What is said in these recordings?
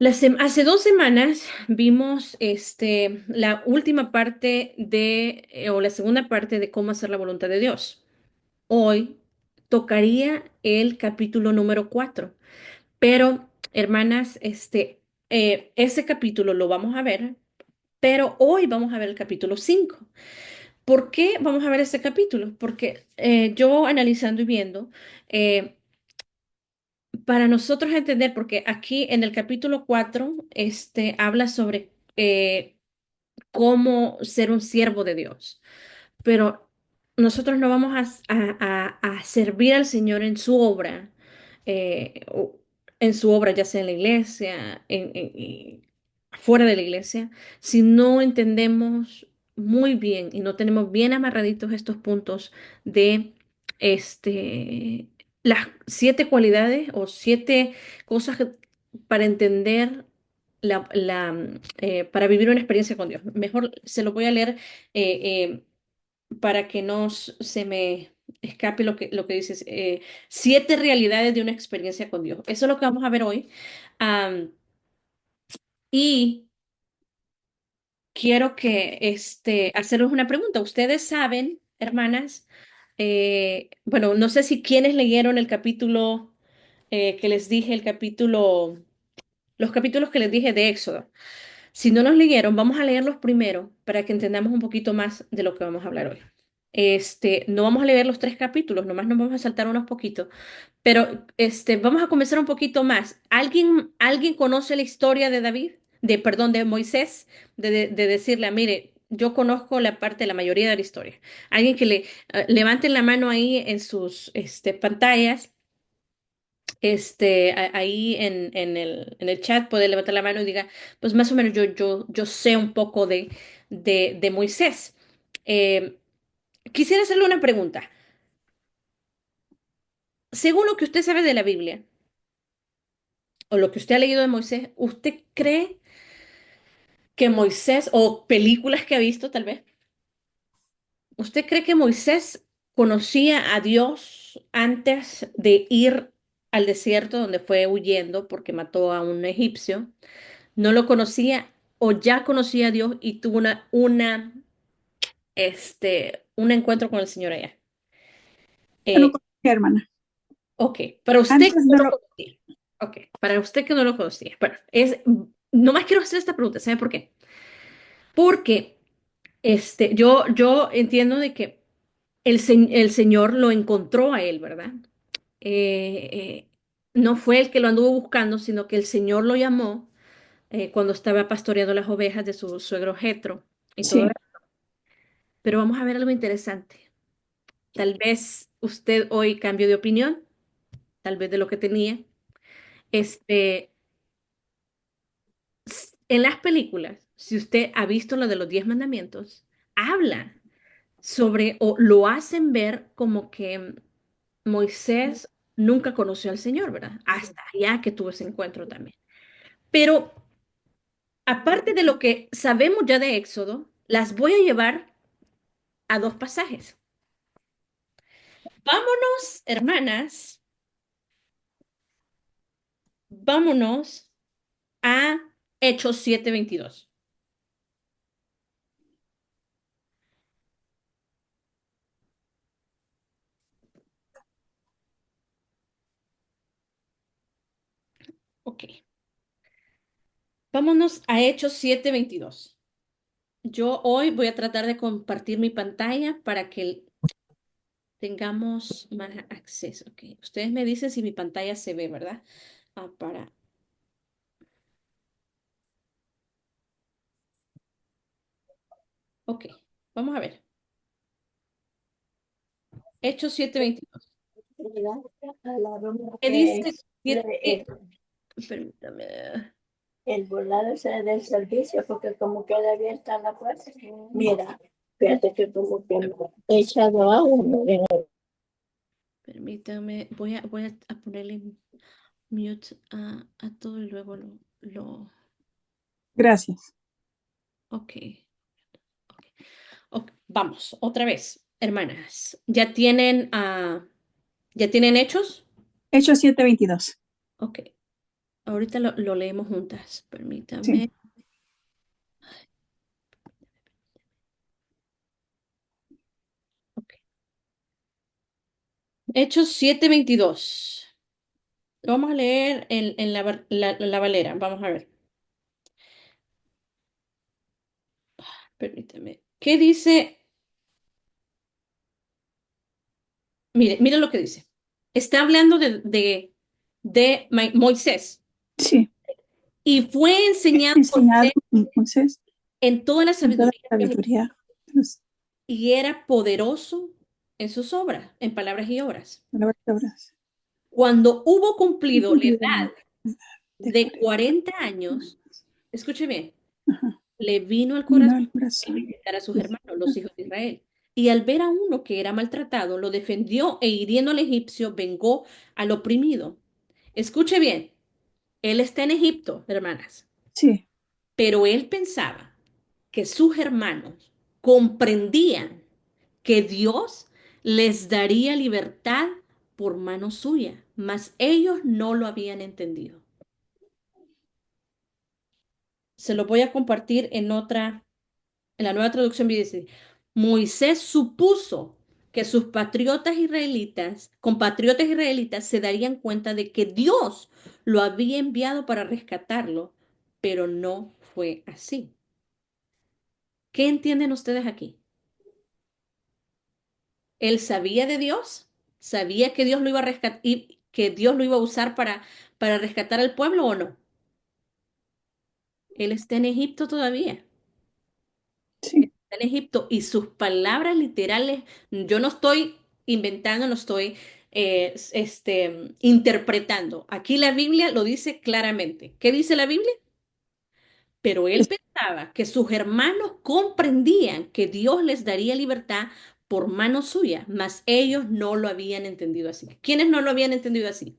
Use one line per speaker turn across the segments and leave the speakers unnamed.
Hace 2 semanas vimos la última parte o la segunda parte de cómo hacer la voluntad de Dios. Hoy tocaría el capítulo número 4, pero hermanas, ese capítulo lo vamos a ver, pero hoy vamos a ver el capítulo 5. ¿Por qué vamos a ver este capítulo? Porque yo analizando y viendo, eh, para nosotros entender, porque aquí en el capítulo 4 habla sobre cómo ser un siervo de Dios, pero nosotros no vamos a servir al Señor en su obra, o en su obra, ya sea en la iglesia, y fuera de la iglesia, si no entendemos muy bien y no tenemos bien amarraditos estos puntos de este, las 7 cualidades o 7 cosas para entender para vivir una experiencia con Dios. Mejor se lo voy a leer para que no se me escape lo que dices. 7 realidades de una experiencia con Dios. Eso es lo que vamos a ver hoy. Am, y quiero hacerles una pregunta. Ustedes saben, hermanas, bueno, no sé si quienes leyeron el capítulo que les dije, los capítulos que les dije de Éxodo. Si no los leyeron, vamos a leerlos primero para que entendamos un poquito más de lo que vamos a hablar hoy. No vamos a leer los 3 capítulos, nomás nos vamos a saltar unos poquitos, pero vamos a comenzar un poquito más. ¿Alguien conoce la historia de David? Perdón, de Moisés, de decirle, mire, yo conozco la parte, la mayoría de la historia. Alguien que levanten la mano ahí en sus pantallas, ahí en el chat puede levantar la mano y diga, pues más o menos yo sé un poco de Moisés. Eh, Quisiera hacerle una pregunta. Según lo que usted sabe de la Biblia o lo que usted ha leído de Moisés, ¿usted cree que Moisés, o películas que ha visto tal vez, usted cree que Moisés conocía a Dios antes de ir al desierto donde fue huyendo porque mató a un egipcio? ¿No lo conocía o ya conocía a Dios y tuvo un encuentro con el Señor allá?
Yo no
Eh,
conocía, hermana.
ok, para usted que
Antes
no
de
lo
lo...
conocía. Ok, para usted que no lo conocía. Bueno, nomás quiero hacer esta pregunta, ¿sabe por qué? Porque yo entiendo de que el Señor lo encontró a él, ¿verdad? No fue el que lo anduvo buscando, sino que el Señor lo llamó cuando estaba pastoreando las ovejas de su suegro Jetro y todo
Sí,
eso. Pero vamos a ver algo interesante. Tal vez usted hoy cambió de opinión, tal vez de lo que tenía. Este, en las películas, si usted ha visto lo de los 10 mandamientos, habla sobre o lo hacen ver como que Moisés nunca conoció al Señor, ¿verdad? Hasta allá que tuvo ese encuentro también. Pero aparte de lo que sabemos ya de Éxodo, las voy a llevar a 2 pasajes. Vámonos, hermanas, vámonos a Hechos 7:22. Ok, vámonos a Hechos 7:22. Yo hoy voy a tratar de compartir mi pantalla para que tengamos más acceso. Ok, ustedes me dicen si mi pantalla se ve, ¿verdad? Ok, vamos a ver. Hechos 7:22.
a la broma
¿Qué
que
dice?
es el,
Permítame.
el volado ese del servicio, porque como queda abierta la puerta. Mira, fíjate que como que me he echado a uno.
Permítame. Voy a ponerle mute a todo y luego lo.
Gracias.
Ok. Ok. Ok, vamos, otra vez, hermanas. ¿Ya tienen hechos?
Hechos 7:22.
Ok. Ahorita lo leemos juntas.
Sí,
Permítame. Ok. Hechos 7:22. Lo vamos a leer en la Valera. Vamos a ver. Permítame. ¿Qué dice? Mire, mire lo que dice. Está hablando de Moisés.
sí.
Y fue enseñado por
Enseñado
Moisés
entonces
en toda la
en toda
sabiduría
la
de Dios,
sabiduría de las
y era poderoso en sus obras, en palabras y obras.
palabras.
Cuando hubo
Y
cumplido la
cumplido
edad
la edad de
de
40
40 años,
años.
escuche bien,
Ajá.
le vino al
Vino
corazón
al corazón.
visitar a sus
Pues,
hermanos, los hijos de Israel. Y al ver a uno que era maltratado, lo defendió e hiriendo al egipcio, vengó al oprimido. Escuche bien, él está en Egipto, hermanas,
sí,
pero él pensaba que sus hermanos comprendían que Dios les daría libertad por mano suya, mas ellos no lo habían entendido. Se lo voy a compartir en la nueva traducción dice, Moisés supuso que sus compatriotas israelitas, se darían cuenta de que Dios lo había enviado para rescatarlo, pero no fue así. ¿Qué entienden ustedes aquí? Él sabía de Dios, sabía que Dios lo iba a rescatar y que Dios lo iba a usar para rescatar al pueblo o no. Él está en Egipto todavía.
sí.
Está en Egipto y sus palabras literales, yo no estoy inventando, no estoy interpretando. Aquí la Biblia lo dice claramente. ¿Qué dice la Biblia? Pero él
Es-
pensaba que sus hermanos comprendían que Dios les daría libertad por mano suya, mas ellos no lo habían entendido así. ¿Quiénes no lo habían entendido así?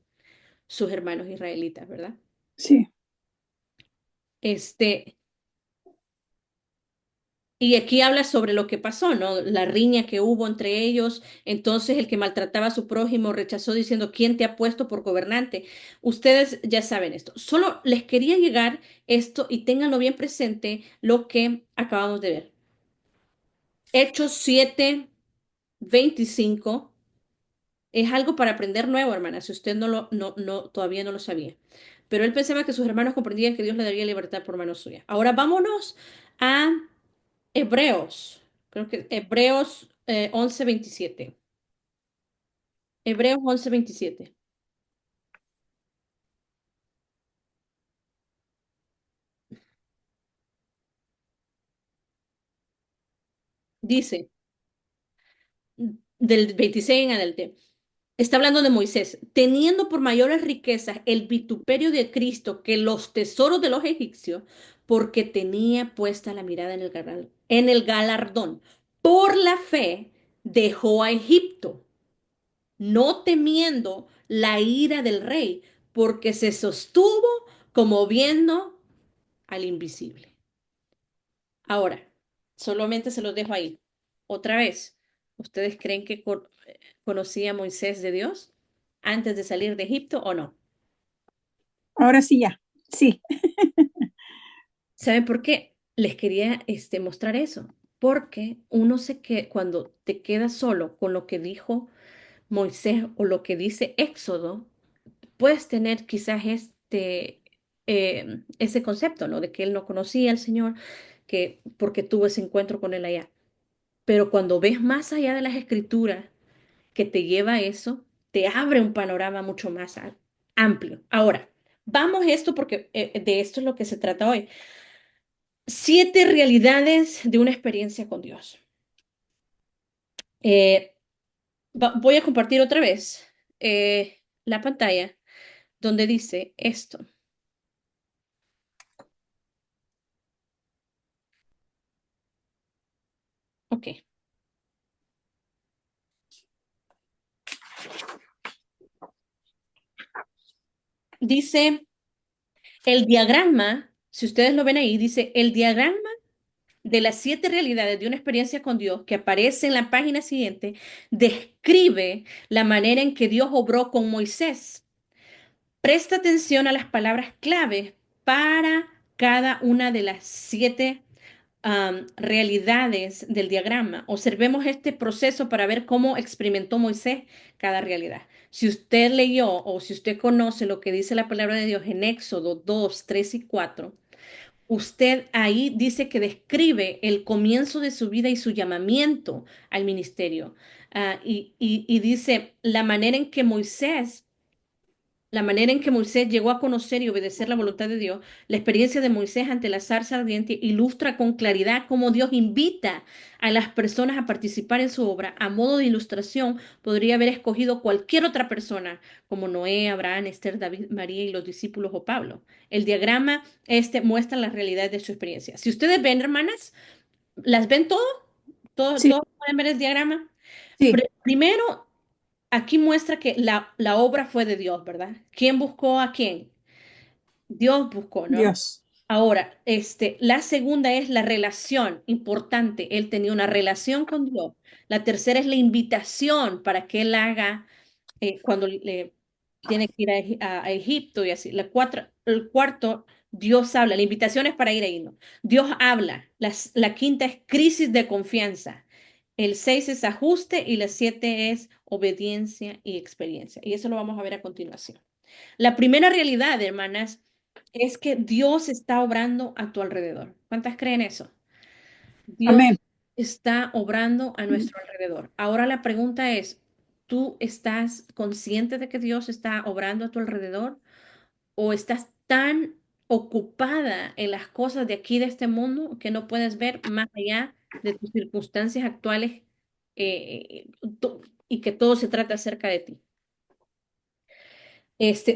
Sus hermanos israelitas, ¿verdad?
sí.
Este, y aquí habla sobre lo que pasó, ¿no? La riña que hubo entre ellos. Entonces el que maltrataba a su prójimo rechazó diciendo, ¿quién te ha puesto por gobernante? Ustedes ya saben esto. Solo les quería llegar esto y ténganlo bien presente lo que acabamos de ver. Hechos 7:25 es algo para aprender nuevo, hermana, si usted todavía no lo sabía. Pero él pensaba que sus hermanos comprendían que Dios le daría libertad por mano suya. Ahora vámonos a Hebreos. Creo que Hebreos 11:27. Hebreos 11:27. Dice, del 26 en adelante. Está hablando de Moisés, teniendo por mayores riquezas el vituperio de Cristo que los tesoros de los egipcios, porque tenía puesta la mirada en el galardón. Por la fe dejó a Egipto, no temiendo la ira del rey, porque se sostuvo como viendo al invisible. Ahora, solamente se los dejo ahí. Otra vez, ¿ustedes creen que conocía a Moisés de Dios antes de salir de Egipto o no?
Ahora sí ya. Sí,
¿Saben por qué? Les quería mostrar eso. Porque cuando te quedas solo con lo que dijo Moisés o lo que dice Éxodo, puedes tener quizás ese concepto, ¿no? De que él no conocía al Señor, que porque tuvo ese encuentro con él allá. Pero cuando ves más allá de las escrituras que te lleva a eso, te abre un panorama mucho más amplio. Ahora, vamos a esto porque de esto es lo que se trata hoy. 7 realidades de una experiencia con Dios. Eh, voy a compartir otra vez la pantalla donde dice esto. Ok. Dice el diagrama, si ustedes lo ven ahí, dice el diagrama de las 7 realidades de una experiencia con Dios que aparece en la página siguiente, describe la manera en que Dios obró con Moisés. Presta atención a las palabras clave para cada una de las siete realidades del diagrama. Observemos este proceso para ver cómo experimentó Moisés cada realidad. Si usted leyó o si usted conoce lo que dice la palabra de Dios en Éxodo 2, 3 y 4, usted ahí dice que describe el comienzo de su vida y su llamamiento al ministerio. Y dice la manera en que Moisés llegó a conocer y obedecer la voluntad de Dios, la experiencia de Moisés ante la zarza ardiente ilustra con claridad cómo Dios invita a las personas a participar en su obra. A modo de ilustración, podría haber escogido cualquier otra persona, como Noé, Abraham, Esther, David, María y los discípulos o Pablo. El diagrama muestra la realidad de su experiencia. Si ustedes ven, hermanas, ¿las ven todo?
Sí,
¿Todos pueden ver el diagrama?
sí,
Primero, aquí muestra que la obra fue de Dios, ¿verdad? ¿Quién buscó a quién? Dios buscó, ¿no?
Dios.
Ahora, la segunda es la relación, importante. Él tenía una relación con Dios. La tercera es la invitación para que él haga cuando le tiene que ir a Egipto y así. El cuarto, Dios habla. La invitación es para ir ahí, ¿no? Dios habla. La quinta es crisis de confianza. El seis es ajuste y la siete es obediencia y experiencia. Y eso lo vamos a ver a continuación. La primera realidad, hermanas, es que Dios está obrando a tu alrededor. ¿Cuántas creen eso? Dios
Amén.
está obrando a nuestro alrededor. Ahora la pregunta es, ¿tú estás consciente de que Dios está obrando a tu alrededor o estás tan ocupada en las cosas de aquí, de este mundo, que no puedes ver más allá de tus circunstancias actuales y que todo se trata acerca de ti?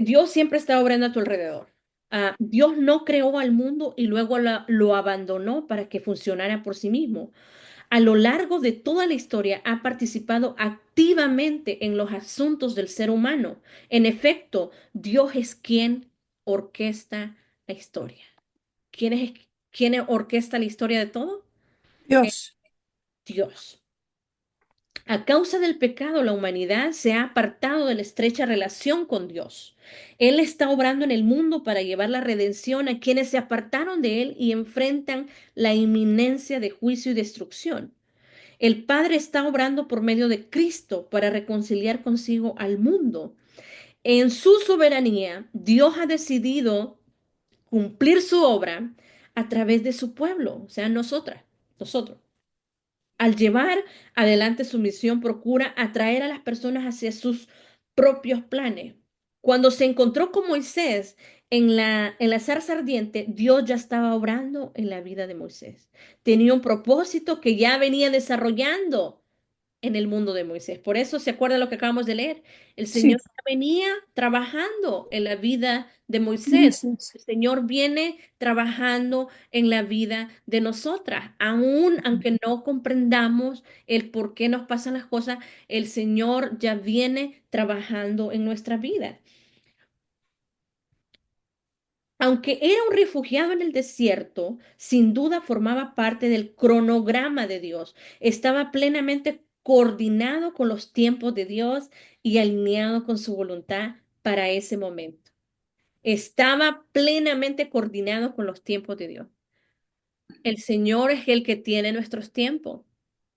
Dios siempre está obrando a tu alrededor. Dios no creó al mundo y luego lo abandonó para que funcionara por sí mismo. A lo largo de toda la historia ha participado activamente en los asuntos del ser humano. En efecto, Dios es quien orquesta la historia. ¿Quién orquesta la historia de todo? Es
Dios.
Dios. A causa del pecado, la humanidad se ha apartado de la estrecha relación con Dios. Él está obrando en el mundo para llevar la redención a quienes se apartaron de Él y enfrentan la inminencia de juicio y destrucción. El Padre está obrando por medio de Cristo para reconciliar consigo al mundo. En su soberanía, Dios ha decidido cumplir su obra a través de su pueblo, o sea, nosotros. Al llevar adelante su misión, procura atraer a las personas hacia sus propios planes. Cuando se encontró con Moisés en la zarza ardiente, Dios ya estaba obrando en la vida de Moisés. Tenía un propósito que ya venía desarrollando en el mundo de Moisés. Por eso, ¿se acuerda lo que acabamos de leer? El
Sí.
Señor venía trabajando en la vida de Moisés.
Dices.
El Señor viene trabajando en la vida de nosotras. Aún aunque no comprendamos el por qué nos pasan las cosas, el Señor ya viene trabajando en nuestra vida. Aunque era un refugiado en el desierto, sin duda formaba parte del cronograma de Dios. Estaba plenamente coordinado con los tiempos de Dios y alineado con su voluntad para ese momento. Estaba plenamente coordinado con los tiempos de Dios. El Señor es el que tiene nuestros tiempos.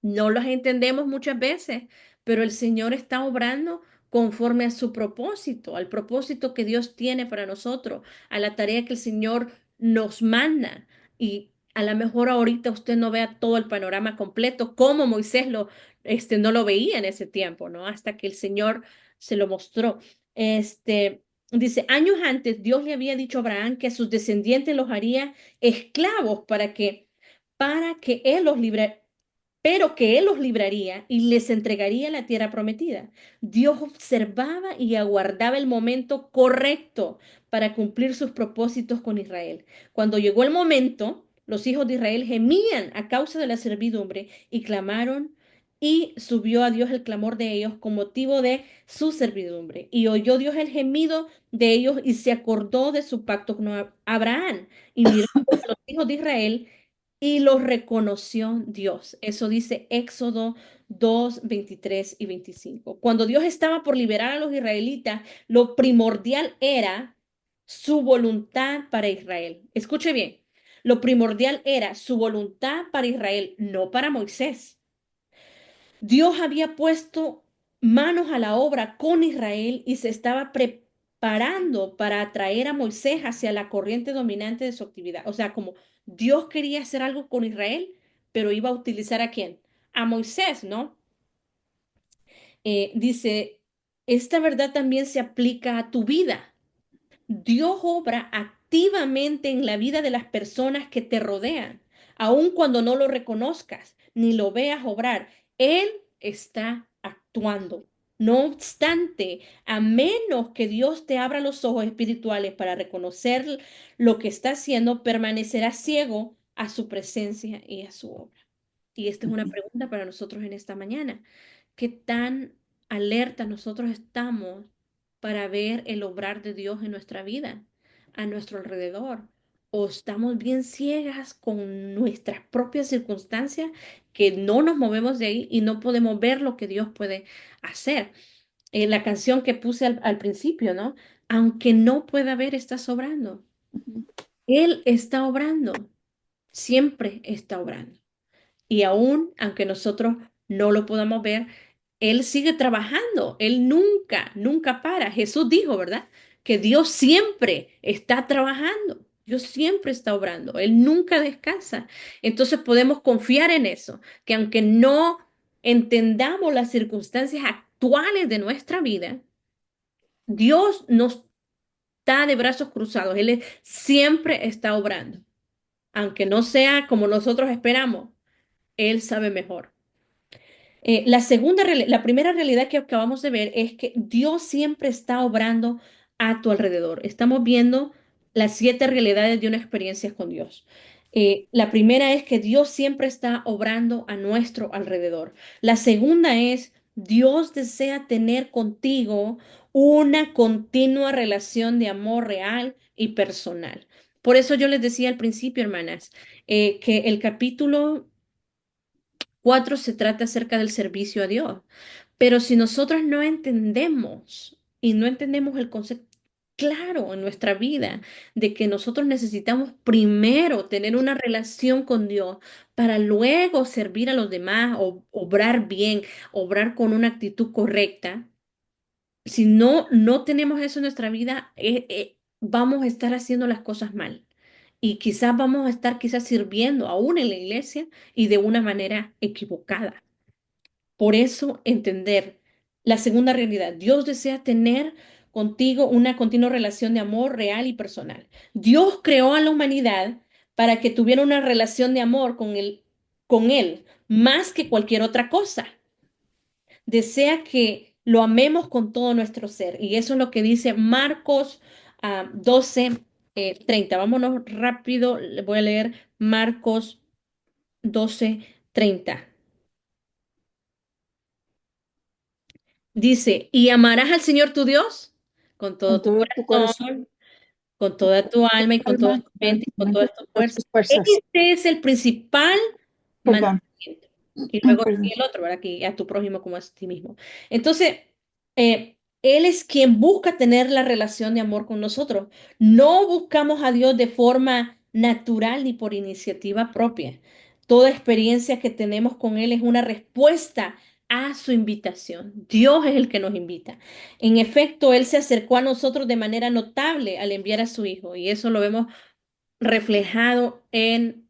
No los entendemos muchas veces, pero el Señor está obrando conforme a su propósito, al propósito que Dios tiene para nosotros, a la tarea que el Señor nos manda. Y a lo mejor ahorita usted no vea todo el panorama completo, como Moisés no lo veía en ese tiempo, ¿no? Hasta que el Señor se lo mostró. Dice, años antes Dios le había dicho a Abraham que a sus descendientes los haría esclavos para que él los librara, pero que él los libraría y les entregaría la tierra prometida. Dios observaba y aguardaba el momento correcto para cumplir sus propósitos con Israel. Cuando llegó el momento, los hijos de Israel gemían a causa de la servidumbre y clamaron, y subió a Dios el clamor de ellos con motivo de su servidumbre. Y oyó Dios el gemido de ellos y se acordó de su pacto con Abraham y miró a los hijos de Israel y los reconoció Dios. Eso dice Éxodo 2, 23 y 25. Cuando Dios estaba por liberar a los israelitas, lo primordial era su voluntad para Israel. Escuche bien, lo primordial era su voluntad para Israel, no para Moisés. Dios había puesto manos a la obra con Israel y se estaba preparando para atraer a Moisés hacia la corriente dominante de su actividad. O sea, como Dios quería hacer algo con Israel, pero iba a utilizar ¿a quién? A Moisés, ¿no? Dice, esta verdad también se aplica a tu vida. Dios obra activamente en la vida de las personas que te rodean, aun cuando no lo reconozcas ni lo veas obrar. Él está actuando. No obstante, a menos que Dios te abra los ojos espirituales para reconocer lo que está haciendo, permanecerás ciego a su presencia y a su obra. Y esta es una pregunta para nosotros en esta mañana. ¿Qué tan alerta nosotros estamos para ver el obrar de Dios en nuestra vida, a nuestro alrededor? ¿O estamos bien ciegas con nuestras propias circunstancias que no nos movemos de ahí y no podemos ver lo que Dios puede hacer? La canción que puse al principio, ¿no? Aunque no pueda ver, está obrando. Él está obrando, siempre está obrando. Y aún, aunque nosotros no lo podamos ver, Él sigue trabajando. Él nunca, nunca para. Jesús dijo, ¿verdad? Que Dios siempre está trabajando. Dios siempre está obrando. Él nunca descansa. Entonces podemos confiar en eso, que aunque no entendamos las circunstancias actuales de nuestra vida, Dios no está de brazos cruzados. Siempre está obrando. Aunque no sea como nosotros esperamos, Él sabe mejor. La primera realidad que acabamos de ver es que Dios siempre está obrando a tu alrededor. Estamos viendo las 7 realidades de una experiencia con Dios. La primera es que Dios siempre está obrando a nuestro alrededor. La segunda es Dios desea tener contigo una continua relación de amor real y personal. Por eso yo les decía al principio, hermanas, que el capítulo 4 se trata acerca del servicio a Dios. Pero si nosotros no entendemos y no entendemos el concepto claro en nuestra vida de que nosotros necesitamos primero tener una relación con Dios para luego servir a los demás o obrar bien, obrar con una actitud correcta, si no tenemos eso en nuestra vida, vamos a estar haciendo las cosas mal. Y quizás vamos a estar quizás sirviendo aún en la iglesia y de una manera equivocada. Por eso entender la segunda realidad. Dios desea tener contigo una continua relación de amor real y personal. Dios creó a la humanidad para que tuviera una relación de amor con él más que cualquier otra cosa. Desea que lo amemos con todo nuestro ser. Y eso es lo que dice Marcos 12, 30. Vámonos rápido. Le voy a leer Marcos 12, 30. Dice, y amarás al Señor tu Dios con
Con
todo tu
todo tu corazón,
corazón, con toda tu
tu
alma y con toda
alma,
tu
toda
mente
tu
y con
mente,
todas tus
todas
fuerzas.
tus fuerzas.
Este es el principal
Perdón,
mandamiento. Y luego
perdón.
sigue el otro, ¿verdad? Que a tu prójimo como a ti mismo. Entonces, Él es quien busca tener la relación de amor con nosotros. No buscamos a Dios de forma natural ni por iniciativa propia. Toda experiencia que tenemos con Él es una respuesta a su invitación. Dios es el que nos invita. En efecto, Él se acercó a nosotros de manera notable al enviar a su Hijo, y eso lo vemos reflejado en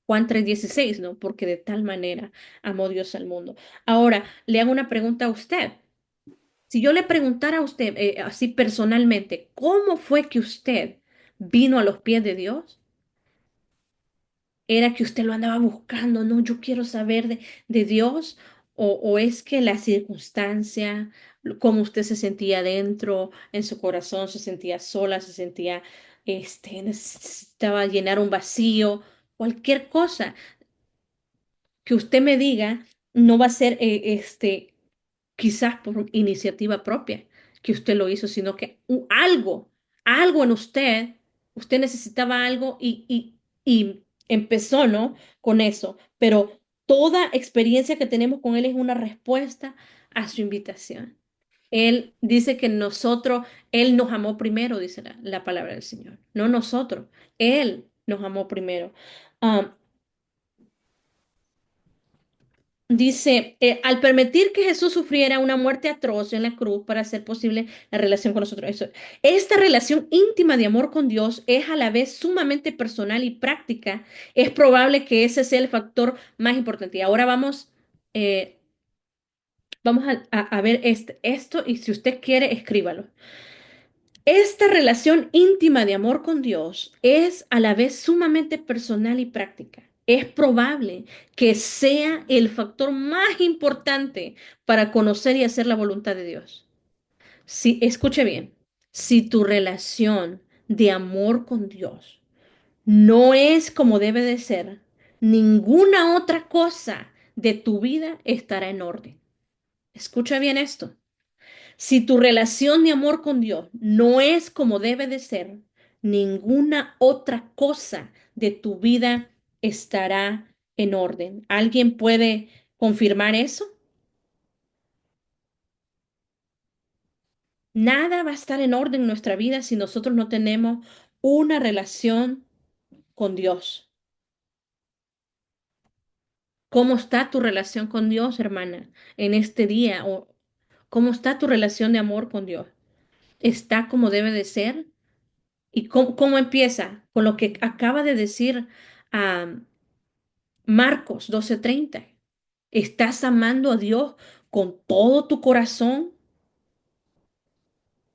Juan 3:16, ¿no? Porque de tal manera amó Dios al mundo. Ahora, le hago una pregunta a usted. Si yo le preguntara a usted, así personalmente, ¿cómo fue que usted vino a los pies de Dios? ¿Era que usted lo andaba buscando? No, yo quiero saber de Dios. O es que la circunstancia, cómo usted se sentía dentro, en su corazón, se sentía sola, se sentía, necesitaba llenar un vacío, cualquier cosa que usted me diga, no va a ser, quizás por iniciativa propia que usted lo hizo, sino que algo en usted necesitaba algo y empezó, ¿no? Con eso, pero toda experiencia que tenemos con Él es una respuesta a su invitación. Él dice que nosotros, Él nos amó primero, dice la palabra del Señor, no nosotros. Él nos amó primero. Ah, Dice, al permitir que Jesús sufriera una muerte atroz en la cruz para hacer posible la relación con nosotros. Esta relación íntima de amor con Dios es a la vez sumamente personal y práctica. Es probable que ese sea el factor más importante. Y ahora eh, vamos a ver esto y si usted quiere, escríbalo. Esta relación íntima de amor con Dios es a la vez sumamente personal y práctica. Es probable que sea el factor más importante para conocer y hacer la voluntad de Dios. Si, escuche bien, si tu relación de amor con Dios no es como debe de ser, ninguna otra cosa de tu vida estará en orden. Escucha bien esto. Si tu relación de amor con Dios no es como debe de ser, ninguna otra cosa de tu vida estará en orden. ¿Alguien puede confirmar eso? Nada va a estar en orden en nuestra vida si nosotros no tenemos una relación con Dios. ¿Cómo está tu relación con Dios, hermana, en este día? ¿O cómo está tu relación de amor con Dios? ¿Está como debe de ser? ¿Y cómo empieza? Con lo que acaba de decir Marcos 12:30. ¿Estás amando a Dios con todo tu corazón,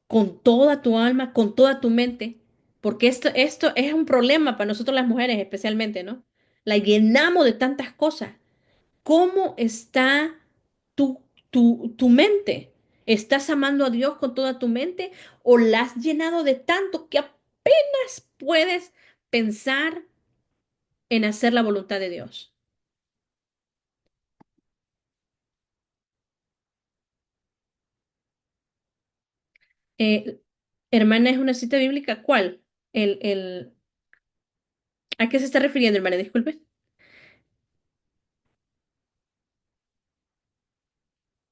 con toda tu alma, con toda tu mente? Porque esto es un problema para nosotros las mujeres especialmente, ¿no? La llenamos de tantas cosas. ¿Cómo está tu, tu mente? ¿Estás amando a Dios con toda tu mente o la has llenado de tanto que apenas puedes pensar en hacer la voluntad de Dios? Eh, Hermana, ¿es una cita bíblica? ¿Cuál? ¿A qué se está refiriendo, hermana? Disculpe.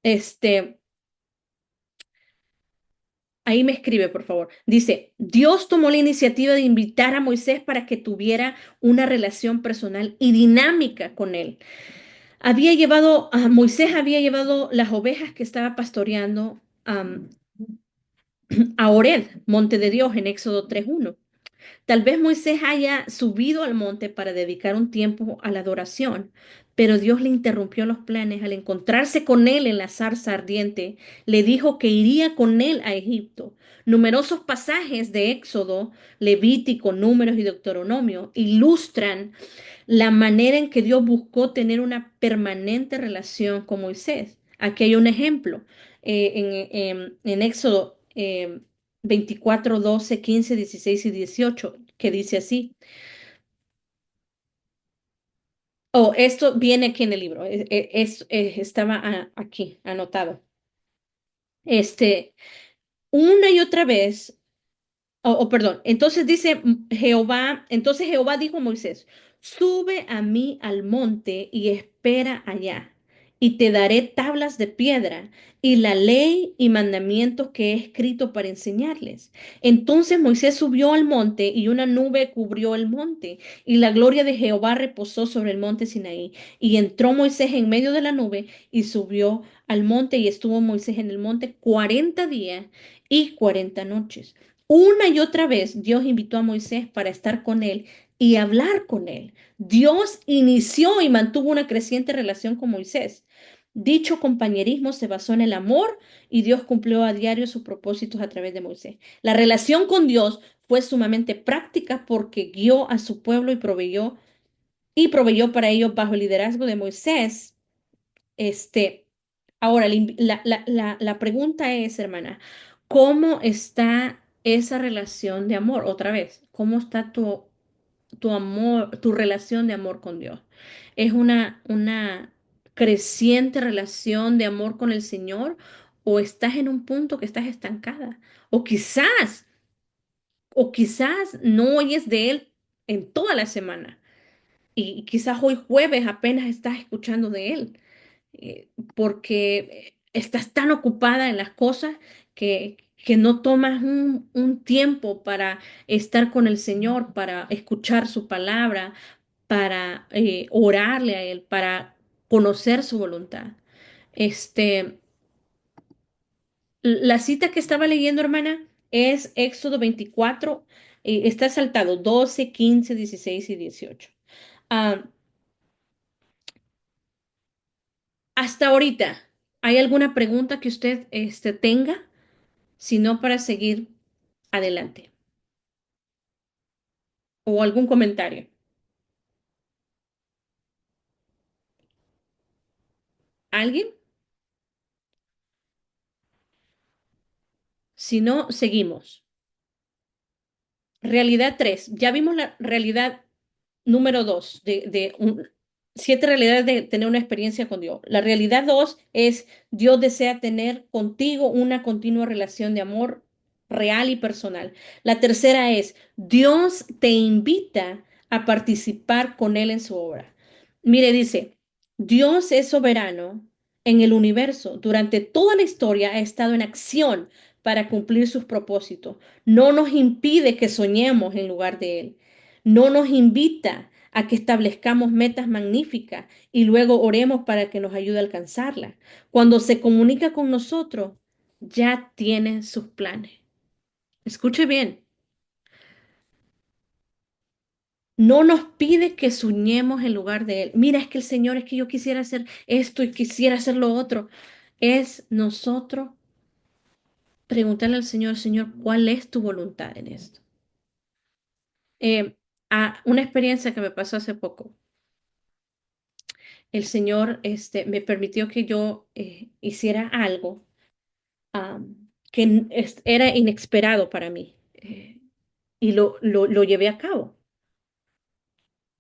Este, Ahí me escribe, por favor. Dice, Dios tomó la iniciativa de invitar a Moisés para que tuviera una relación personal y dinámica con él. Moisés había llevado las ovejas que estaba pastoreando a Horeb, monte de Dios, en Éxodo 3:1. Tal vez Moisés haya subido al monte para dedicar un tiempo a la adoración, pero Dios le interrumpió los planes al encontrarse con él en la zarza ardiente. Le dijo que iría con él a Egipto. Numerosos pasajes de Éxodo, Levítico, Números y Deuteronomio ilustran la manera en que Dios buscó tener una permanente relación con Moisés. Aquí hay un ejemplo en Éxodo 24, 12, 15, 16 y 18 que dice así. Oh, esto viene aquí en el libro, estaba aquí anotado. Este, una y otra vez. Perdón. Entonces dice entonces Jehová dijo a Moisés, sube a mí al monte y espera allá, y te daré tablas de piedra y la ley y mandamientos que he escrito para enseñarles. Entonces Moisés subió al monte y una nube cubrió el monte, y la gloria de Jehová reposó sobre el monte Sinaí. Y entró Moisés en medio de la nube y subió al monte, y estuvo Moisés en el monte 40 días y 40 noches. Una y otra vez Dios invitó a Moisés para estar con él y hablar con él. Dios inició y mantuvo una creciente relación con Moisés. Dicho compañerismo se basó en el amor y Dios cumplió a diario sus propósitos a través de Moisés. La relación con Dios fue sumamente práctica porque guió a su pueblo y proveyó para ellos bajo el liderazgo de Moisés. Este, Ahora, la pregunta es, hermana, ¿cómo está esa relación de amor? Otra vez, ¿cómo está tu amor, tu relación de amor con Dios? ¿Es una creciente relación de amor con el Señor o estás en un punto que estás estancada? O quizás, o quizás no oyes de Él en toda la semana. y quizás hoy jueves apenas estás escuchando de Él, porque estás tan ocupada en las cosas que no tomas un tiempo para estar con el Señor, para escuchar su palabra, para orarle a Él, para conocer su voluntad. Este, la cita que estaba leyendo, hermana, es Éxodo 24, está saltado 12, 15, 16 y 18. Ah, hasta ahorita, ¿hay alguna pregunta que usted tenga? Si no, para seguir adelante. ¿O algún comentario? ¿Alguien? Si no, seguimos. Realidad 3. Ya vimos la realidad número 2 siete realidades de tener una experiencia con Dios. La realidad 2 es Dios desea tener contigo una continua relación de amor real y personal. La tercera es Dios te invita a participar con Él en su obra. Mire, dice, Dios es soberano en el universo. Durante toda la historia ha estado en acción para cumplir sus propósitos. No nos impide que soñemos en lugar de Él. No nos invita a que establezcamos metas magníficas y luego oremos para que nos ayude a alcanzarlas. Cuando se comunica con nosotros, ya tiene sus planes. Escuche bien, no nos pide que soñemos en lugar de Él. Mira, es que el Señor, es que yo quisiera hacer esto y quisiera hacer lo otro. Es nosotros preguntarle al Señor, Señor, ¿cuál es tu voluntad en esto? Una experiencia que me pasó hace poco. El Señor me permitió que yo hiciera algo que era inesperado para mí y lo llevé a cabo.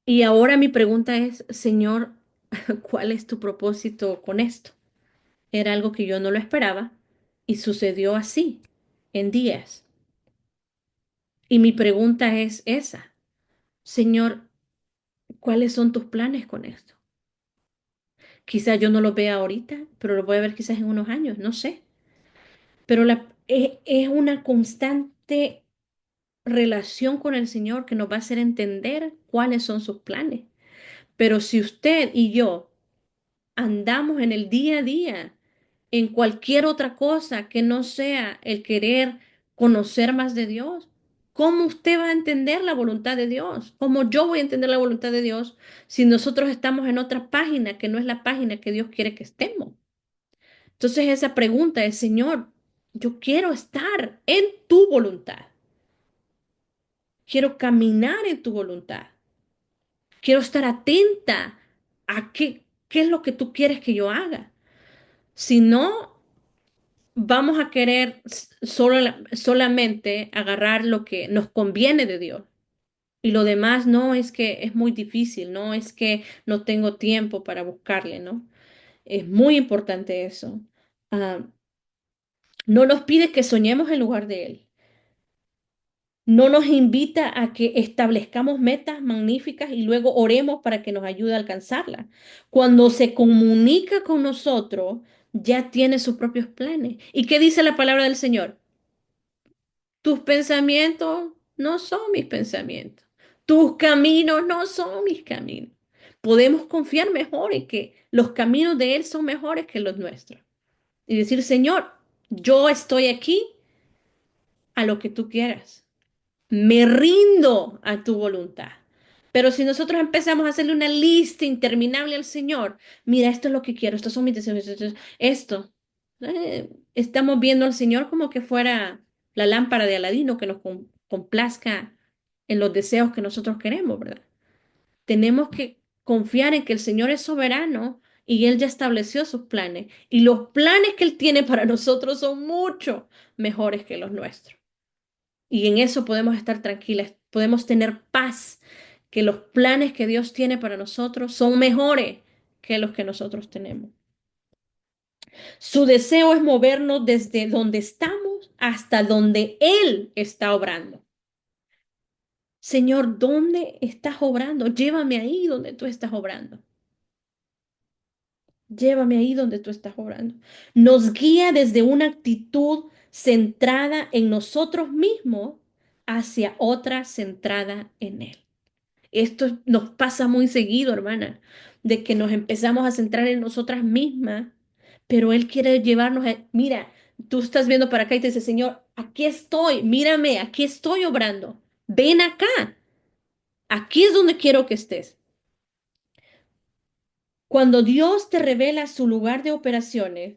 Y ahora mi pregunta es, Señor, ¿cuál es tu propósito con esto? Era algo que yo no lo esperaba y sucedió así, en días. Y mi pregunta es esa, Señor, ¿cuáles son tus planes con esto? Quizás yo no lo vea ahorita, pero lo voy a ver quizás en unos años, no sé. Pero es una constante relación con el Señor que nos va a hacer entender cuáles son sus planes. Pero si usted y yo andamos en el día a día, en cualquier otra cosa que no sea el querer conocer más de Dios, ¿cómo usted va a entender la voluntad de Dios? ¿Cómo yo voy a entender la voluntad de Dios si nosotros estamos en otra página que no es la página que Dios quiere que estemos? Entonces esa pregunta es, Señor, yo quiero estar en tu voluntad. Quiero caminar en tu voluntad. Quiero estar atenta a qué es lo que tú quieres que yo haga. Si no, vamos a querer solamente agarrar lo que nos conviene de Dios. Y lo demás no es que es muy difícil, no es que no tengo tiempo para buscarle, ¿no? Es muy importante eso. Ah, no nos pide que soñemos en lugar de Él. No nos invita a que establezcamos metas magníficas y luego oremos para que nos ayude a alcanzarlas. Cuando se comunica con nosotros, ya tiene sus propios planes. ¿Y qué dice la palabra del Señor? Tus pensamientos no son mis pensamientos. Tus caminos no son mis caminos. Podemos confiar mejor en que los caminos de Él son mejores que los nuestros. Y decir, Señor, yo estoy aquí a lo que tú quieras. Me rindo a tu voluntad. Pero si nosotros empezamos a hacerle una lista interminable al Señor, mira, esto es lo que quiero, estos son mis deseos, esto, estamos viendo al Señor como que fuera la lámpara de Aladino que nos complazca en los deseos que nosotros queremos, ¿verdad? Tenemos que confiar en que el Señor es soberano y Él ya estableció sus planes. Y los planes que Él tiene para nosotros son mucho mejores que los nuestros. Y en eso podemos estar tranquilas, podemos tener paz, que los planes que Dios tiene para nosotros son mejores que los que nosotros tenemos. Su deseo es movernos desde donde estamos hasta donde Él está obrando. Señor, ¿dónde estás obrando? Llévame ahí donde tú estás obrando. Llévame ahí donde tú estás obrando. Nos guía desde una actitud centrada en nosotros mismos hacia otra centrada en Él. Esto nos pasa muy seguido, hermana, de que nos empezamos a centrar en nosotras mismas, pero Él quiere llevarnos a, mira, tú estás viendo para acá y te dice, Señor, aquí estoy, mírame, aquí estoy obrando. Ven acá, aquí es donde quiero que estés. Cuando Dios te revela su lugar de operaciones,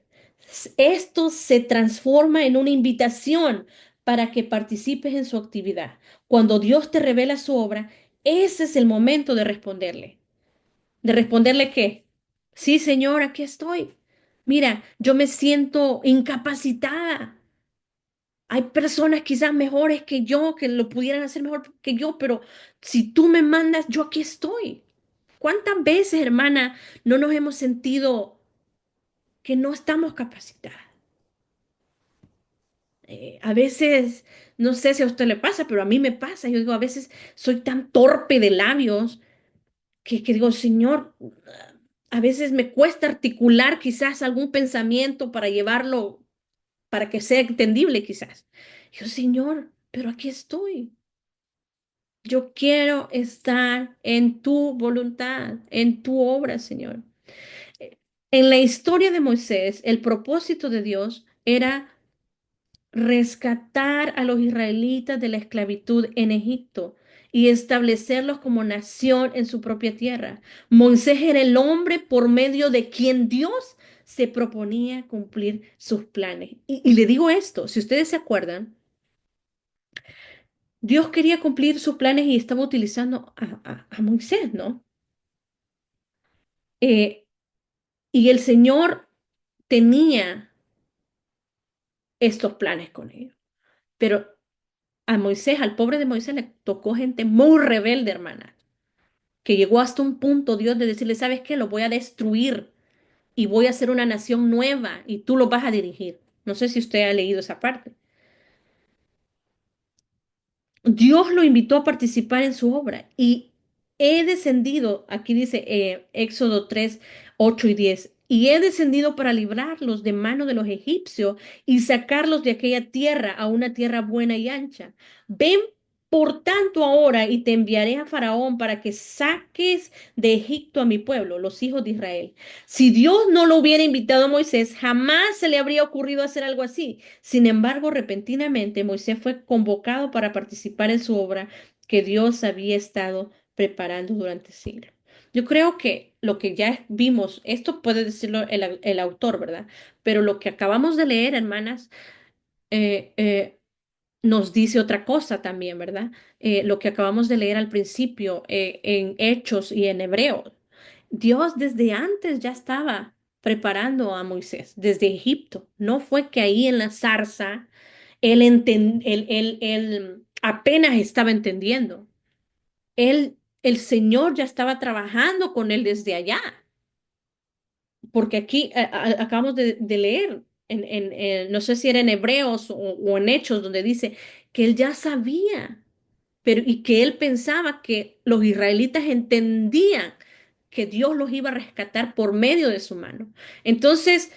esto se transforma en una invitación para que participes en su actividad. Cuando Dios te revela su obra, ese es el momento de responderle. ¿De responderle qué? Sí, Señor, aquí estoy. Mira, yo me siento incapacitada. Hay personas quizás mejores que yo, que lo pudieran hacer mejor que yo, pero si tú me mandas, yo aquí estoy. ¿Cuántas veces, hermana, no nos hemos sentido que no estamos capacitadas? A veces, no sé si a usted le pasa, pero a mí me pasa. Yo digo, a veces soy tan torpe de labios que digo, Señor, a veces me cuesta articular quizás algún pensamiento para llevarlo, para que sea entendible quizás. Yo, Señor, pero aquí estoy. Yo quiero estar en tu voluntad, en tu obra, Señor. Eh, En la historia de Moisés, el propósito de Dios era rescatar a los israelitas de la esclavitud en Egipto y establecerlos como nación en su propia tierra. Moisés era el hombre por medio de quien Dios se proponía cumplir sus planes. Y le digo esto, si ustedes se acuerdan, Dios quería cumplir sus planes y estaba utilizando a Moisés, ¿no? Eh, y el Señor tenía estos planes con ellos. Pero a Moisés, al pobre de Moisés, le tocó gente muy rebelde, hermana, que llegó hasta un punto Dios de decirle, ¿sabes qué? Lo voy a destruir y voy a hacer una nación nueva y tú lo vas a dirigir. No sé si usted ha leído esa parte. Dios lo invitó a participar en su obra y he descendido, aquí dice Éxodo 3 8 y 10, y he descendido para librarlos de mano de los egipcios y sacarlos de aquella tierra a una tierra buena y ancha. Ven por tanto ahora y te enviaré a Faraón para que saques de Egipto a mi pueblo, los hijos de Israel. Si Dios no lo hubiera invitado a Moisés, jamás se le habría ocurrido hacer algo así. Sin embargo, repentinamente Moisés fue convocado para participar en su obra que Dios había estado preparando durante siglos. Yo creo que lo que ya vimos, esto puede decirlo el autor, ¿verdad? Pero lo que acabamos de leer, hermanas, eh, eh, nos dice otra cosa también, ¿verdad? Lo que acabamos de leer al principio en Hechos y en Hebreos. Dios desde antes ya estaba preparando a Moisés, desde Egipto. No fue que ahí en la zarza él apenas estaba entendiendo. El Señor ya estaba trabajando con él desde allá, porque aquí acabamos de leer, no sé si era en Hebreos o en Hechos, donde dice que él ya sabía, pero y que él pensaba que los israelitas entendían que Dios los iba a rescatar por medio de su mano. Entonces,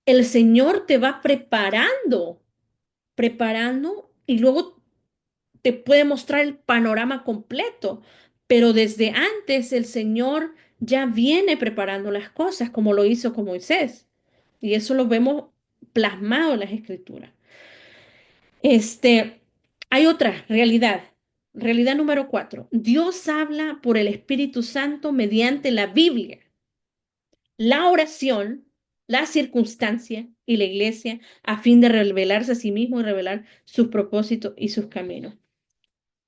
el Señor te va preparando, preparando y luego te puede mostrar el panorama completo, pero desde antes el Señor ya viene preparando las cosas como lo hizo con Moisés. Y eso lo vemos plasmado en las Escrituras. Este, hay otra realidad. Realidad número 4. Dios habla por el Espíritu Santo mediante la Biblia, la oración, la circunstancia y la iglesia a fin de revelarse a sí mismo y revelar sus propósitos y sus caminos.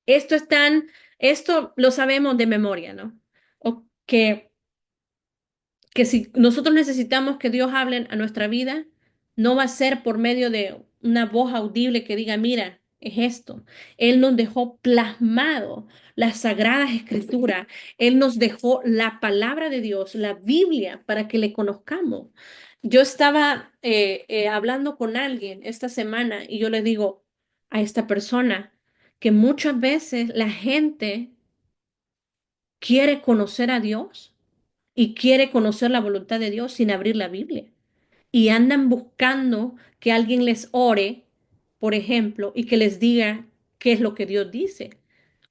Esto es tan, esto lo sabemos de memoria, ¿no? O que si nosotros necesitamos que Dios hable a nuestra vida, no va a ser por medio de una voz audible que diga, mira, es esto. Él nos dejó plasmado las sagradas escrituras. Él nos dejó la palabra de Dios, la Biblia, para que le conozcamos. Yo estaba hablando con alguien esta semana y yo le digo a esta persona, que muchas veces la gente quiere conocer a Dios y quiere conocer la voluntad de Dios sin abrir la Biblia. Y andan buscando que alguien les ore, por ejemplo, y que les diga qué es lo que Dios dice.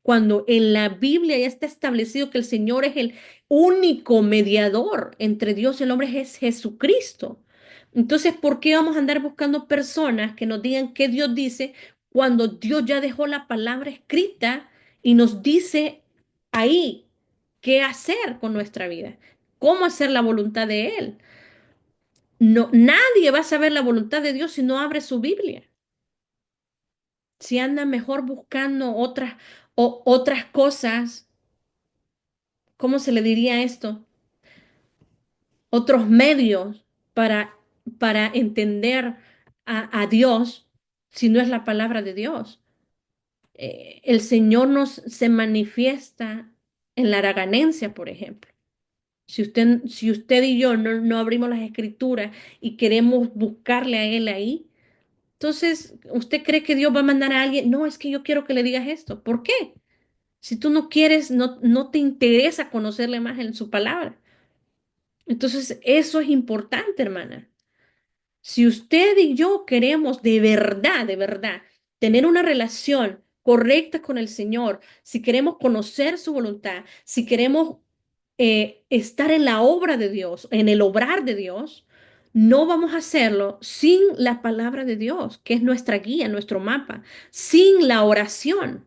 Cuando en la Biblia ya está establecido que el Señor es el único mediador entre Dios y el hombre, es Jesucristo. Entonces, ¿por qué vamos a andar buscando personas que nos digan qué Dios dice cuando Dios ya dejó la palabra escrita y nos dice ahí qué hacer con nuestra vida, cómo hacer la voluntad de Él? No, nadie va a saber la voluntad de Dios si no abre su Biblia. Si anda mejor buscando otras cosas, ¿cómo se le diría esto? Otros medios para, para entender a Dios si no es la palabra de Dios. El Señor nos se manifiesta en la haraganencia, por ejemplo. Si usted y yo no abrimos las escrituras y queremos buscarle a Él ahí, entonces, ¿usted cree que Dios va a mandar a alguien? No, es que yo quiero que le digas esto. ¿Por qué? Si tú no quieres, no te interesa conocerle más en su palabra. Entonces, eso es importante, hermana. Si usted y yo queremos de verdad, tener una relación correcta con el Señor, si queremos conocer su voluntad, si queremos estar en la obra de Dios, en el obrar de Dios, no vamos a hacerlo sin la palabra de Dios, que es nuestra guía, nuestro mapa, sin la oración.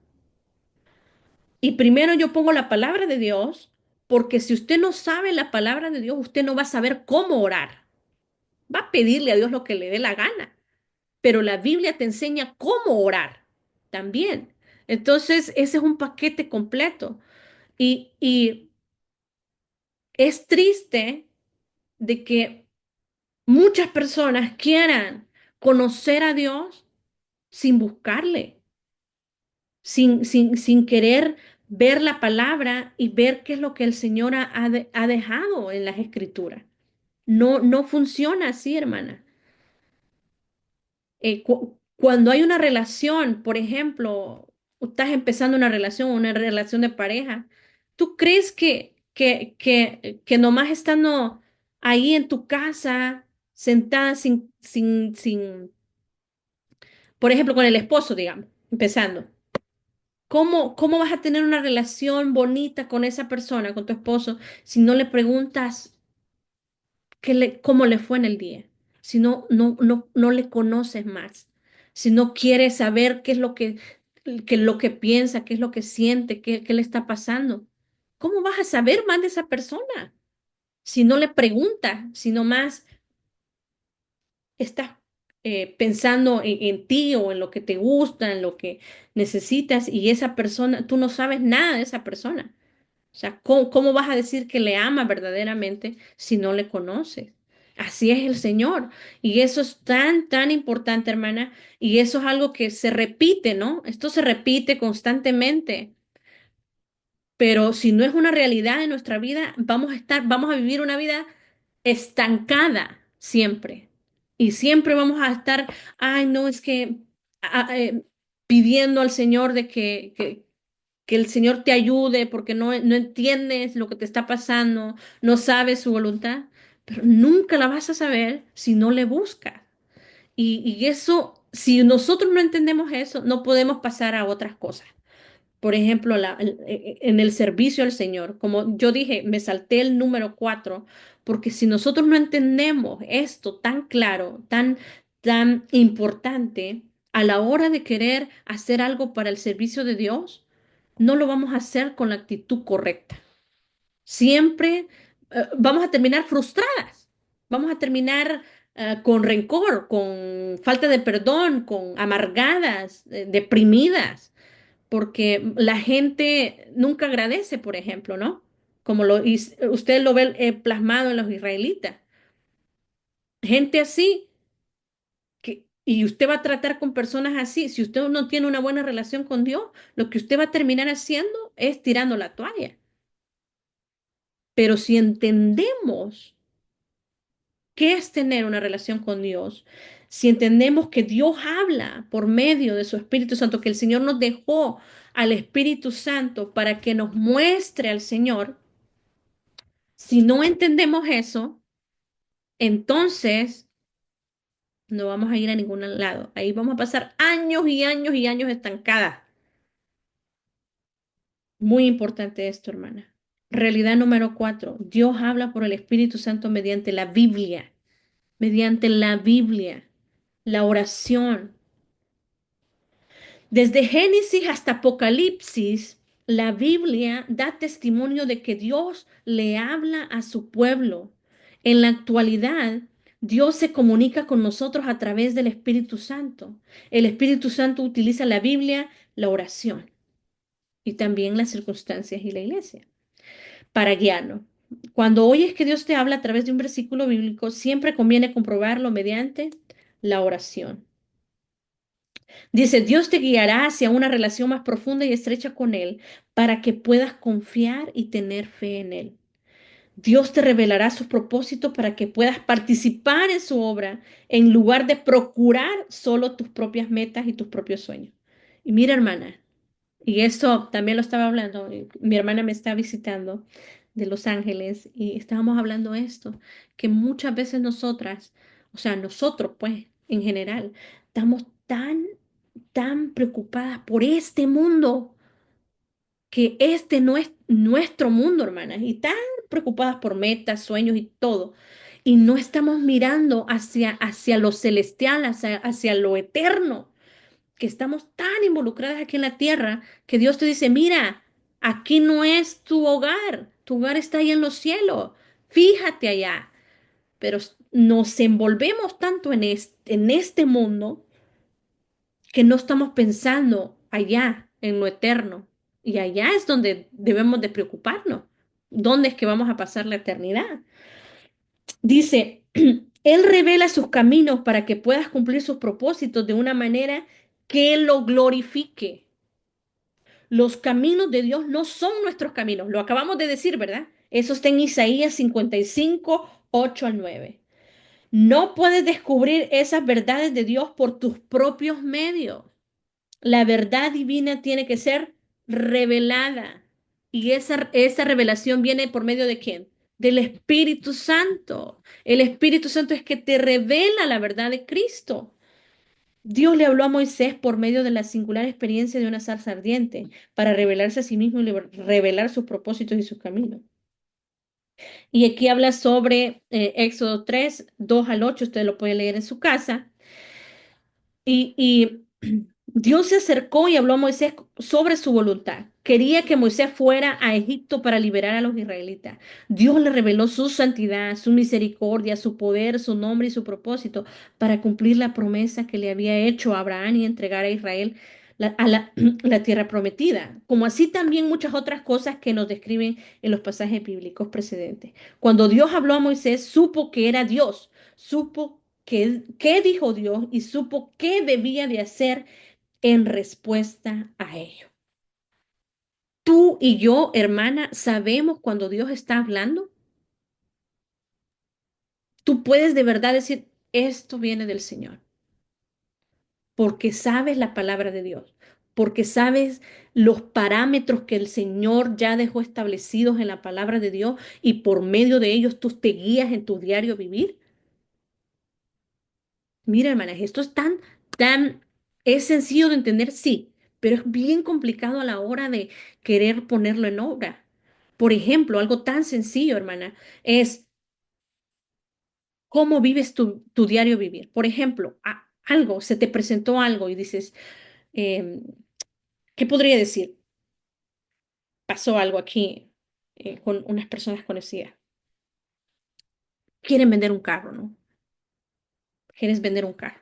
Y primero yo pongo la palabra de Dios, porque si usted no sabe la palabra de Dios, usted no va a saber cómo orar. Va a pedirle a Dios lo que le dé la gana, pero la Biblia te enseña cómo orar también. Entonces, ese es un paquete completo. Y es triste de que muchas personas quieran conocer a Dios sin buscarle, sin querer ver la palabra y ver qué es lo que el Señor ha dejado en las escrituras. No funciona así, hermana. Cuando hay una relación, por ejemplo, estás empezando una relación de pareja, ¿tú crees que nomás estando ahí en tu casa, sentada por ejemplo, con el esposo, digamos, empezando? ¿Cómo vas a tener una relación bonita con esa persona, con tu esposo, si no le preguntas cómo le fue en el día? Si no le conoces más, si no quieres saber qué es lo que piensa, qué es lo que siente, qué le está pasando. ¿Cómo vas a saber más de esa persona? Si no le preguntas, si nomás estás pensando en ti o en lo que te gusta, en lo que necesitas y esa persona, tú no sabes nada de esa persona. O sea, ¿cómo vas a decir que le ama verdaderamente si no le conoces? Así es el Señor. Y eso es tan, tan importante, hermana. Y eso es algo que se repite, ¿no? Esto se repite constantemente. Pero si no es una realidad en nuestra vida, vamos a vivir una vida estancada siempre. Y siempre vamos a estar, ay, no, es que pidiendo al Señor de que el Señor te ayude porque no entiendes lo que te está pasando, no sabes su voluntad, pero nunca la vas a saber si no le buscas. Y eso, si nosotros no entendemos eso, no podemos pasar a otras cosas. Por ejemplo, en el servicio al Señor, como yo dije, me salté el número 4, porque si nosotros no entendemos esto tan claro, tan importante, a la hora de querer hacer algo para el servicio de Dios, no lo vamos a hacer con la actitud correcta. Siempre vamos a terminar frustradas, vamos a terminar con rencor, con falta de perdón, con amargadas, deprimidas porque la gente nunca agradece, por ejemplo, ¿no? Usted lo ve plasmado en los israelitas. Gente así, y usted va a tratar con personas así. Si usted no tiene una buena relación con Dios, lo que usted va a terminar haciendo es tirando la toalla. Pero si entendemos qué es tener una relación con Dios, si entendemos que Dios habla por medio de su Espíritu Santo, que el Señor nos dejó al Espíritu Santo para que nos muestre al Señor, si no entendemos eso, entonces no vamos a ir a ningún lado. Ahí vamos a pasar años y años y años estancadas. Muy importante esto, hermana. Realidad número 4. Dios habla por el Espíritu Santo mediante la Biblia, la oración. Desde Génesis hasta Apocalipsis, la Biblia da testimonio de que Dios le habla a su pueblo. En la actualidad, Dios se comunica con nosotros a través del Espíritu Santo. El Espíritu Santo utiliza la Biblia, la oración y también las circunstancias y la iglesia para guiarnos. Cuando oyes que Dios te habla a través de un versículo bíblico, siempre conviene comprobarlo mediante la oración. Dice, Dios te guiará hacia una relación más profunda y estrecha con Él para que puedas confiar y tener fe en Él. Dios te revelará sus propósitos para que puedas participar en su obra en lugar de procurar solo tus propias metas y tus propios sueños. Y mira, hermana, y esto también lo estaba hablando, mi hermana me está visitando de Los Ángeles y estábamos hablando esto, que muchas veces nosotras, o sea, nosotros pues en general, estamos tan preocupadas por este mundo, que este no es nuestro mundo, hermanas, y tan preocupadas por metas, sueños y todo. Y no estamos mirando hacia lo celestial, hacia lo eterno, que estamos tan involucradas aquí en la tierra, que Dios te dice, mira, aquí no es tu hogar está ahí en los cielos, fíjate allá. Pero nos envolvemos tanto en este mundo que no estamos pensando allá, en lo eterno. Y allá es donde debemos de preocuparnos. ¿Dónde es que vamos a pasar la eternidad? Dice, Él revela sus caminos para que puedas cumplir sus propósitos de una manera que lo glorifique. Los caminos de Dios no son nuestros caminos. Lo acabamos de decir, ¿verdad? Eso está en Isaías 55, 8 al 9. No puedes descubrir esas verdades de Dios por tus propios medios. La verdad divina tiene que ser revelada. Y esa revelación viene por medio de quién? Del Espíritu Santo. El Espíritu Santo es que te revela la verdad de Cristo. Dios le habló a Moisés por medio de la singular experiencia de una zarza ardiente para revelarse a sí mismo y revelar sus propósitos y sus caminos. Y aquí habla sobre Éxodo 3, 2 al 8. Usted lo puede leer en su casa. Y Dios se acercó y habló a Moisés sobre su voluntad. Quería que Moisés fuera a Egipto para liberar a los israelitas. Dios le reveló su santidad, su misericordia, su poder, su nombre y su propósito para cumplir la promesa que le había hecho a Abraham y entregar a Israel la tierra prometida, como así también muchas otras cosas que nos describen en los pasajes bíblicos precedentes. Cuando Dios habló a Moisés, supo que era Dios, supo qué dijo Dios y supo qué debía de hacer en respuesta a ello. Tú y yo, hermana, sabemos cuando Dios está hablando. Tú puedes de verdad decir, esto viene del Señor, porque sabes la palabra de Dios, porque sabes los parámetros que el Señor ya dejó establecidos en la palabra de Dios y por medio de ellos tú te guías en tu diario vivir. Mira, hermanas, esto es es sencillo de entender, sí, pero es bien complicado a la hora de querer ponerlo en obra. Por ejemplo, algo tan sencillo, hermana, es cómo vives tu diario vivir. Por ejemplo, algo, se te presentó algo y dices, em, ¿qué podría decir? Pasó algo aquí con unas personas conocidas. Quieren vender un carro, ¿no? Quieres vender un carro,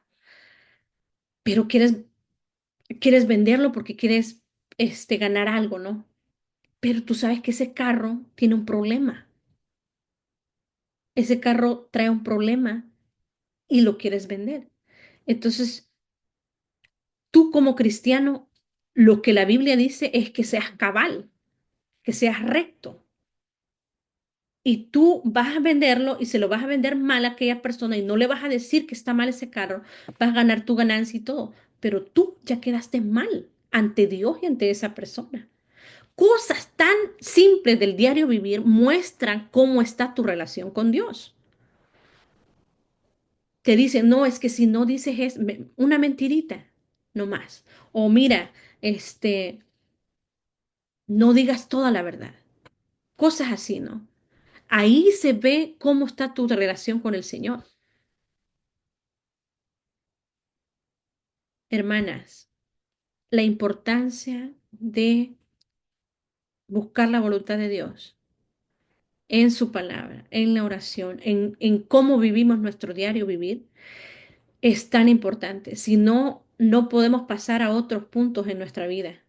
pero quieres venderlo porque quieres ganar algo, ¿no? Pero tú sabes que ese carro tiene un problema. Ese carro trae un problema y lo quieres vender. Entonces, tú como cristiano, lo que la Biblia dice es que seas cabal, que seas recto. y tú vas a venderlo y se lo vas a vender mal a aquella persona y no le vas a decir que está mal ese carro, vas a ganar tu ganancia y todo, pero tú ya quedaste mal ante Dios y ante esa persona. Cosas tan simples del diario vivir muestran cómo está tu relación con Dios. Te dicen, no, es que si no dices una mentirita, no más. O mira, no digas toda la verdad. Cosas así, ¿no? Ahí se ve cómo está tu relación con el Señor. Hermanas, la importancia de buscar la voluntad de Dios en su palabra, en la oración, en cómo vivimos nuestro diario vivir, es tan importante. Si no, no podemos pasar a otros puntos en nuestra vida,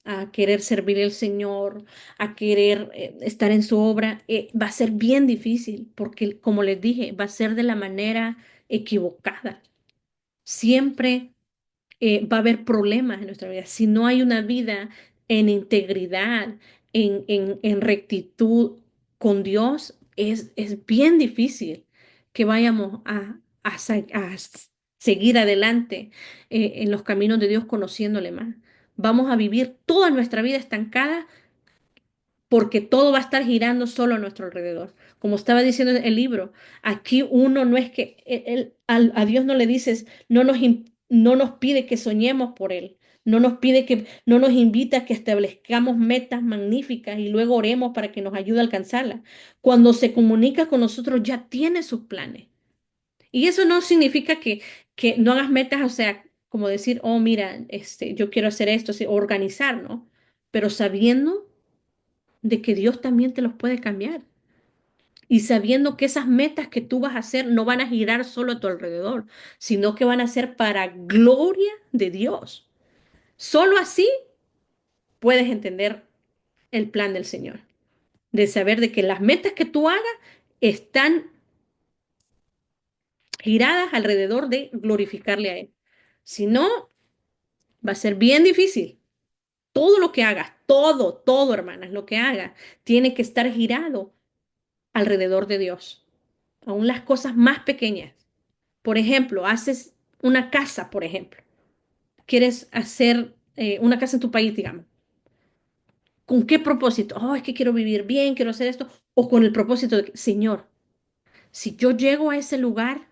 a querer servir al Señor, a querer estar en su obra. Va a ser bien difícil porque, como les dije, va a ser de la manera equivocada. Siempre va a haber problemas en nuestra vida. Si no hay una vida en integridad, en rectitud con Dios, es bien difícil que vayamos a seguir adelante en los caminos de Dios conociéndole más. Vamos a vivir toda nuestra vida estancada porque todo va a estar girando solo a nuestro alrededor. Como estaba diciendo en el libro, aquí uno no es que a Dios no le dices, no nos pide que soñemos por Él, no nos invita a que establezcamos metas magníficas y luego oremos para que nos ayude a alcanzarlas. Cuando se comunica con nosotros ya tiene sus planes. Y eso no significa que no hagas metas, o sea, como decir, oh, mira, yo quiero hacer esto, así, organizar, ¿no? Pero sabiendo de que Dios también te los puede cambiar y sabiendo que esas metas que tú vas a hacer no van a girar solo a tu alrededor, sino que van a ser para gloria de Dios. Solo así puedes entender el plan del Señor, de saber de que las metas que tú hagas están giradas alrededor de glorificarle a Él. Si no, va a ser bien difícil. Todo lo que hagas, todo, hermanas, lo que hagas, tiene que estar girado alrededor de Dios. Aún las cosas más pequeñas. Por ejemplo, haces una casa, por ejemplo. Quieres hacer una casa en tu país, digamos. ¿Con qué propósito? Oh, es que quiero vivir bien, quiero hacer esto. O con el propósito de que, Señor, si yo llego a ese lugar,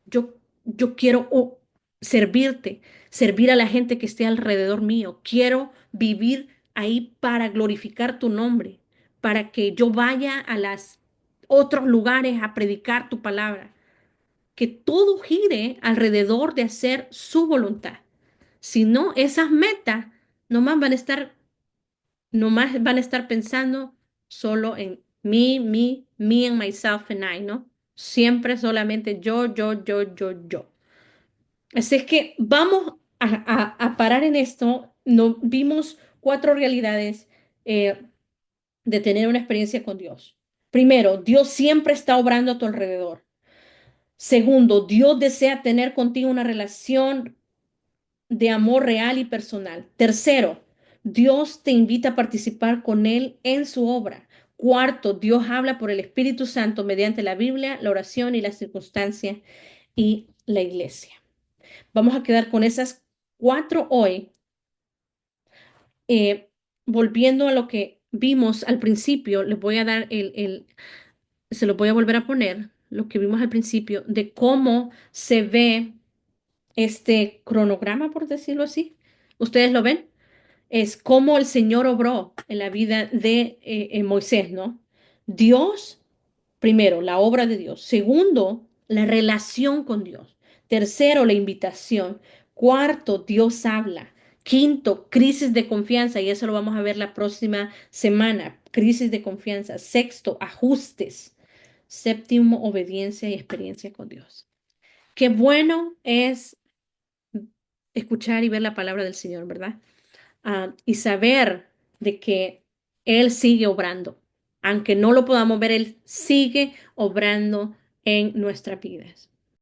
yo quiero servirte, servir a la gente que esté alrededor mío. Quiero vivir ahí para glorificar tu nombre, para que yo vaya a los otros lugares a predicar tu palabra. Que todo gire alrededor de hacer su voluntad. Si no, esas metas nomás van a estar, nomás van a estar pensando solo en me and myself and I, ¿no? Siempre solamente yo. Así es que vamos a parar en esto. No, vimos cuatro realidades de tener una experiencia con Dios. Primero, Dios siempre está obrando a tu alrededor. Segundo, Dios desea tener contigo una relación de amor real y personal. Tercero, Dios te invita a participar con Él en su obra. Cuarto, Dios habla por el Espíritu Santo mediante la Biblia, la oración y las circunstancias y la iglesia. Vamos a quedar con esas cuatro hoy, eh, volviendo a lo que vimos al principio, les voy a dar se lo voy a volver a poner, lo que vimos al principio, de cómo se ve este cronograma, por decirlo así. ¿Ustedes lo ven? Es cómo el Señor obró en la vida de Moisés, ¿no? Dios, primero, la obra de Dios. Segundo, la relación con Dios. Tercero, la invitación. Cuarto, Dios habla. Quinto, crisis de confianza, y eso lo vamos a ver la próxima semana. Crisis de confianza. Sexto, ajustes. Séptimo, obediencia y experiencia con Dios. Qué bueno es escuchar y ver la palabra del Señor, ¿verdad? Y saber de que Él sigue obrando. Aunque no lo podamos ver, Él sigue obrando en nuestras vidas.